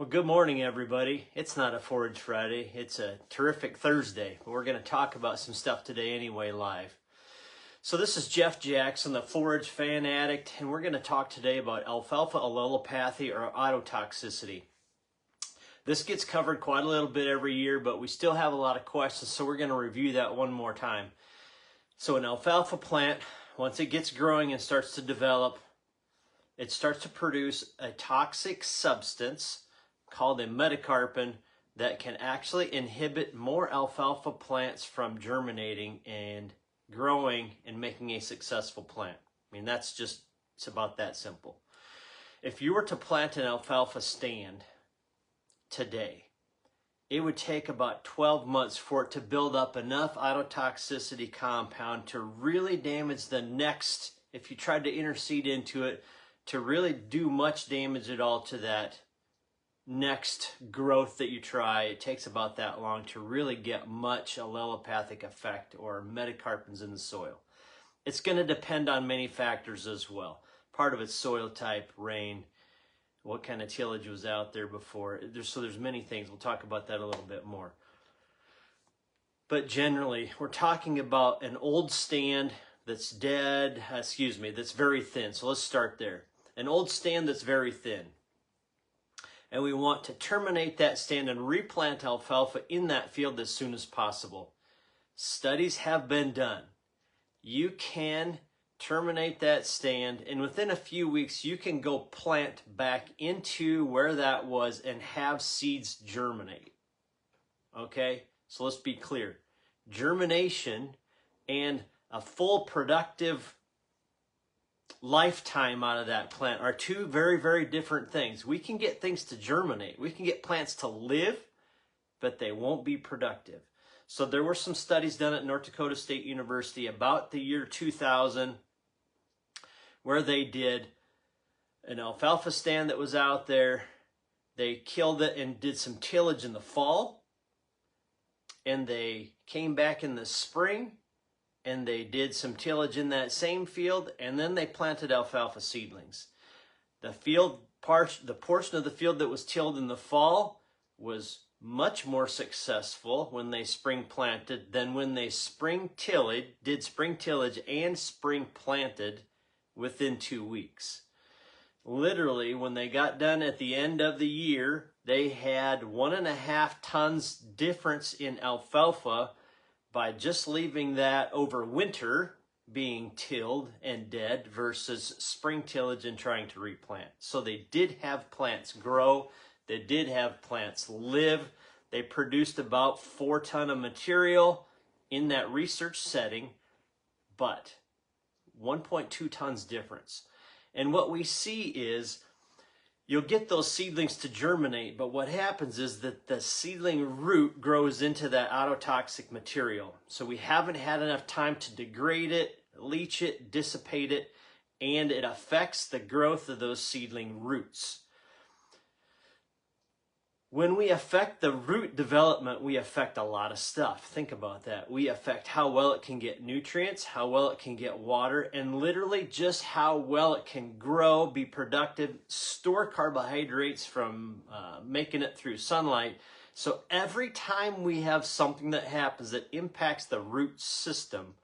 Well, good morning, everybody. It's not a Forage Friday. It's a terrific Thursday. But we're going to talk about some stuff today anyway, live. So this is Jeff Jackson, the Forage Fan Addict, and we're going to talk today about alfalfa allelopathy or autotoxicity. This gets covered quite a little bit every year, but we still have a lot of questions, so we're going to review that one more time. So an alfalfa plant, once it gets growing and starts to develop, it starts to produce a toxic substance called a metacarpin that can actually inhibit more alfalfa plants from germinating and growing and making a successful plant. I mean, it's about that simple. If you were to plant an alfalfa stand today, it would take about 12 months for it to build up enough autotoxicity compound to really damage the next, if you tried to intercede into it, to really do much damage at all to that next growth that you try. It takes about that long to really get much allelopathic effect or metacarpins in the soil. It's going to depend on many factors as well. Part of it's soil type, rain, what kind of tillage was out there before. There's many things. We'll talk about that a little bit more. But generally, we're talking about an old stand that's dead, that's very thin. So let's start there. An old stand that's very thin. And we want to terminate that stand and replant alfalfa in that field as soon as possible. Studies have been done. You can terminate that stand, and within a few weeks, you can go plant back into where that was and have seeds germinate. Okay? So let's be clear. Germination and a full productive lifetime out of that plant are two very, very different things. We can get things to germinate. We can get plants to live, but they won't be productive. So there were some studies done at North Dakota State University about the year 2000 where they did an alfalfa stand that was out there. They killed it and did some tillage in the fall. And they came back in the spring and they did some tillage in that same field, and then they planted alfalfa seedlings. The portion of the field that was tilled in the fall was much more successful when they spring planted than when they did spring tillage and spring planted within 2 weeks. Literally, when they got done at the end of the year, they had 1.5 tons difference in alfalfa by just leaving that over winter being tilled and dead versus spring tillage and trying to replant. So they did have plants grow. They did have plants live. They produced about 4 tons of material in that research setting, but 1.2 tons difference. And what we see is you'll get those seedlings to germinate, but what happens is that the seedling root grows into that autotoxic material. So we haven't had enough time to degrade it, leach it, dissipate it, and it affects the growth of those seedling roots. When we affect the root development, we affect a lot of stuff. Think about that. We affect how well it can get nutrients, how well it can get water, and literally just how well it can grow, be productive, store carbohydrates from making it through sunlight. So every time we have something that happens that impacts the root system,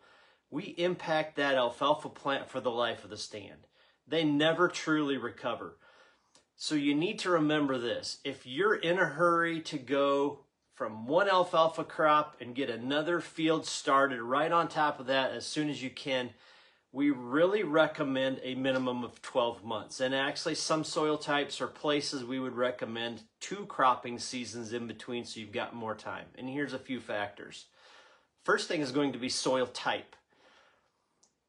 we impact that alfalfa plant for the life of the stand. They never truly recover. So you need to remember this. If you're in a hurry to go from one alfalfa crop and get another field started right on top of that as soon as you can, we really recommend a minimum of 12 months. And actually some soil types or places we would recommend 2 cropping seasons in between so you've got more time. And here's a few factors. First thing is going to be soil type.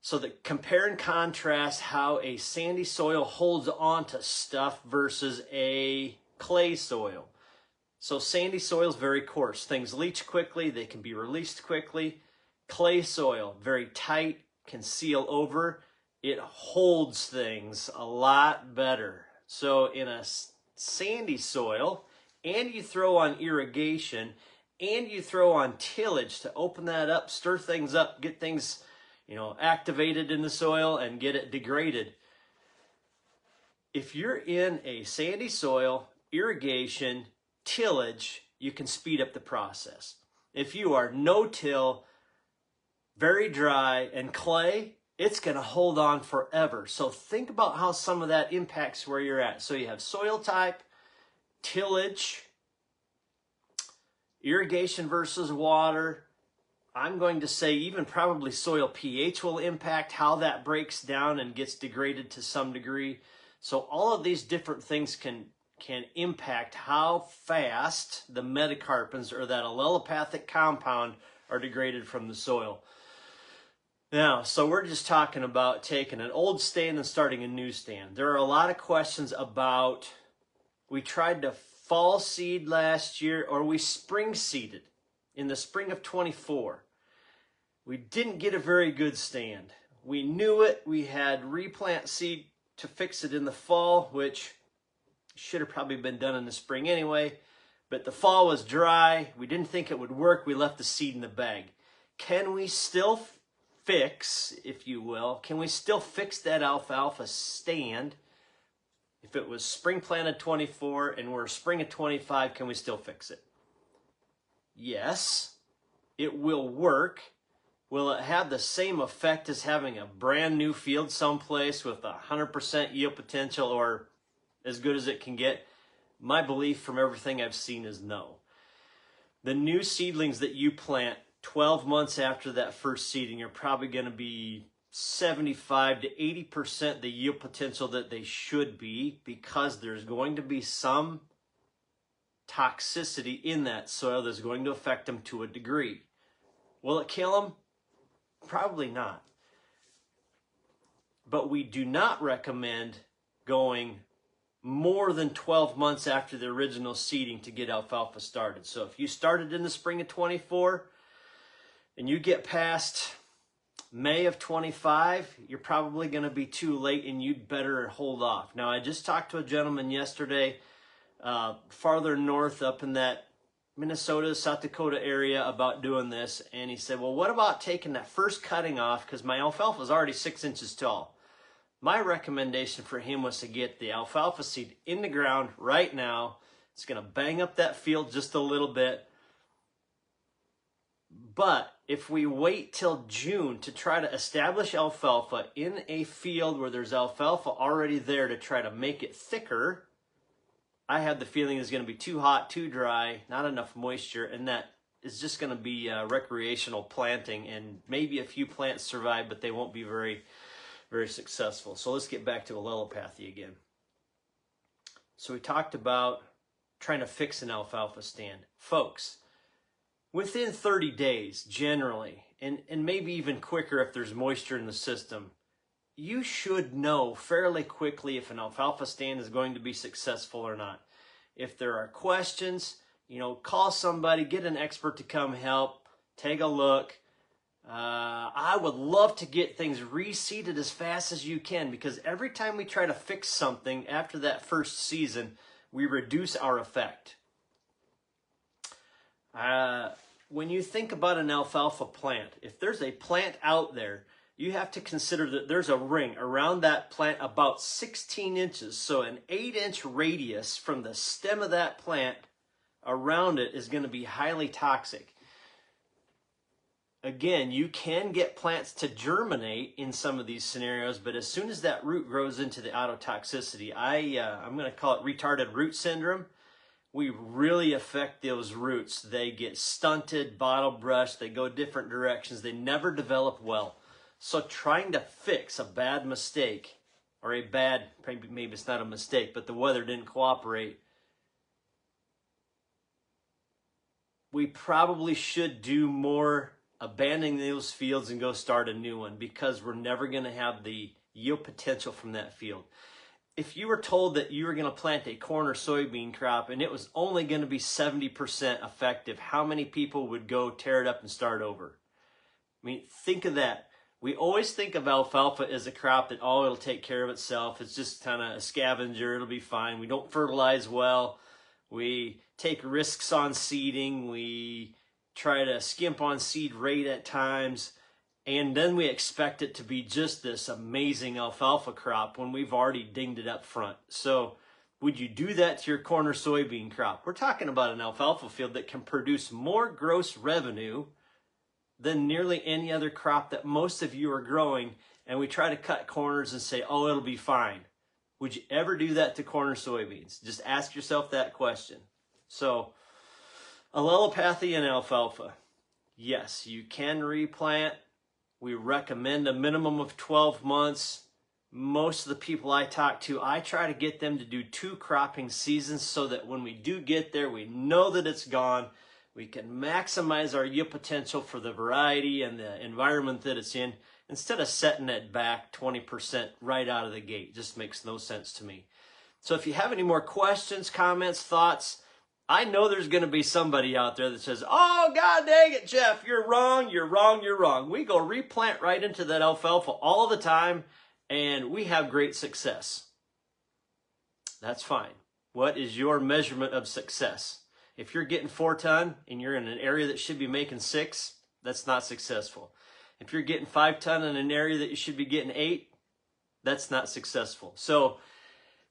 So that compare and contrast how a sandy soil holds on to stuff versus a clay soil. So sandy soil is very coarse. Things leach quickly, they can be released quickly. Clay soil, very tight, can seal over. It holds things a lot better. So in a sandy soil, and you throw on irrigation, and you throw on tillage to open that up, stir things up, get things activated in the soil and get it degraded. If you're in a sandy soil irrigation, tillage, you can speed up the process. If you are no-till, very dry, and clay, it's going to hold on forever. So think about how some of that impacts where you're at. So you have soil type, tillage, irrigation versus water. I'm going to say even probably soil pH will impact how that breaks down and gets degraded to some degree. So all of these different things can impact how fast the metacarpins or that allelopathic compound are degraded from the soil. Now, so we're just talking about taking an old stand and starting a new stand. There are a lot of questions about, we tried to fall seed last year or we spring seeded in the spring of 24. We didn't get a very good stand. We knew it. We had replant seed to fix it in the fall, which should have probably been done in the spring anyway. But the fall was dry. We didn't think it would work. We left the seed in the bag. Can we still fix, if you will, can we still fix that alfalfa stand? If it was spring planted 24 and we're spring of 25, can we still fix it? Yes, it will work. Will it have the same effect as having a brand new field someplace with 100% yield potential or as good as it can get? My belief from everything I've seen is no. The new seedlings that you plant 12 months after that first seeding are probably going to be 75 to 80% the yield potential that they should be, because there's going to be some toxicity in that soil that's going to affect them to a degree. Will it kill them? Probably not. But we do not recommend going more than 12 months after the original seeding to get alfalfa started. So if you started in the spring of 24 and you get past May of 25, you're probably going to be too late and you'd better hold off. Now, I just talked to a gentleman yesterday farther north up in that Minnesota, South Dakota area about doing this. And he said, well, what about taking that first cutting off? Because my alfalfa is already 6 inches tall. My recommendation for him was to get the alfalfa seed in the ground right now. It's going to bang up that field just a little bit. But if we wait till June to try to establish alfalfa in a field where there's alfalfa already there to try to make it thicker, I have the feeling it's going to be too hot, too dry, not enough moisture, and that is just going to be recreational planting, and maybe a few plants survive, but they won't be very, very successful. So let's get back to allelopathy again. So we talked about trying to fix an alfalfa stand. Folks, within 30 days, generally, and maybe even quicker if there's moisture in the system, you should know fairly quickly if an alfalfa stand is going to be successful or not. If there are questions, call somebody, get an expert to come help, take a look. I would love to get things reseeded as fast as you can, because every time we try to fix something after that first season, we reduce our effect. When you think about an alfalfa plant, if there's a plant out there, you have to consider that there's a ring around that plant about 16 inches. So an 8-inch radius from the stem of that plant around it is going to be highly toxic. Again, you can get plants to germinate in some of these scenarios, but as soon as that root grows into the autotoxicity, I'm going to call it retarded root syndrome. We really affect those roots. They get stunted, bottle brushed, they go different directions, they never develop well. So trying to fix a bad mistake, or maybe it's not a mistake, but the weather didn't cooperate, we probably should do more abandoning those fields and go start a new one, because we're never going to have the yield potential from that field. If you were told that you were going to plant a corn or soybean crop and it was only going to be 70% effective, how many people would go tear it up and start over? I mean, think of that. We always think of alfalfa as a crop that, it'll take care of itself. It's just kind of a scavenger. It'll be fine. We don't fertilize well. We take risks on seeding. We try to skimp on seed rate at times. And then we expect it to be just this amazing alfalfa crop when we've already dinged it up front. So Would you do that to your corn or soybean crop? We're talking about an alfalfa field that can produce more gross revenue than nearly any other crop that most of you are growing, and we try to cut corners and say, oh, it'll be fine. Would you ever do that to corn or soybeans? Just ask yourself that question. So, allelopathy and alfalfa. Yes, you can replant. We recommend a minimum of 12 months. Most of the people I talk to, I try to get them to do 2 cropping seasons so that when we do get there, we know that it's gone. We can maximize our yield potential for the variety and the environment that it's in instead of setting it back 20% right out of the gate. Just makes no sense to me. So if you have any more questions, comments, thoughts, I know there's going to be somebody out there that says, oh, God dang it, Jeff, you're wrong, you're wrong, you're wrong. We go replant right into that alfalfa all the time, and we have great success. That's fine. What is your measurement of success? If you're getting 4 ton and you're in an area that should be making 6, that's not successful. If you're getting 5 ton in an area that you should be getting 8, that's not successful. So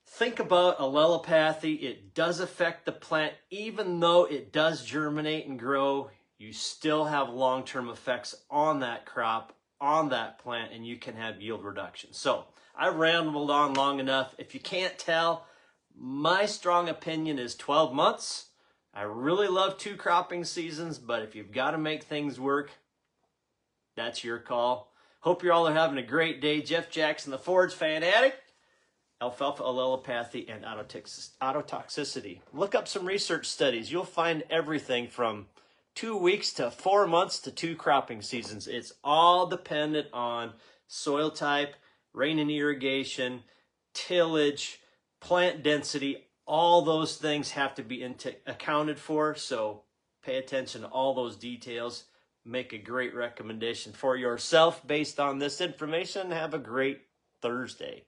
think about allelopathy. It does affect the plant. Even though it does germinate and grow, you still have long-term effects on that crop, on that plant, and you can have yield reduction. So I rambled on long enough. If you can't tell, my strong opinion is 12 months. I really love 2 cropping seasons, but if you've got to make things work, that's your call. Hope you all are having a great day. Jeff Jackson, the Forage Fanatic, Alfalfa Allelopathy, and autotoxicity. Look up some research studies. You'll find everything from 2 weeks to 4 months to 2 cropping seasons. It's all dependent on soil type, rain and irrigation, tillage, plant density. All those things have to be accounted for, so pay attention to all those details. Make a great recommendation for yourself based on this information. Have a great Thursday.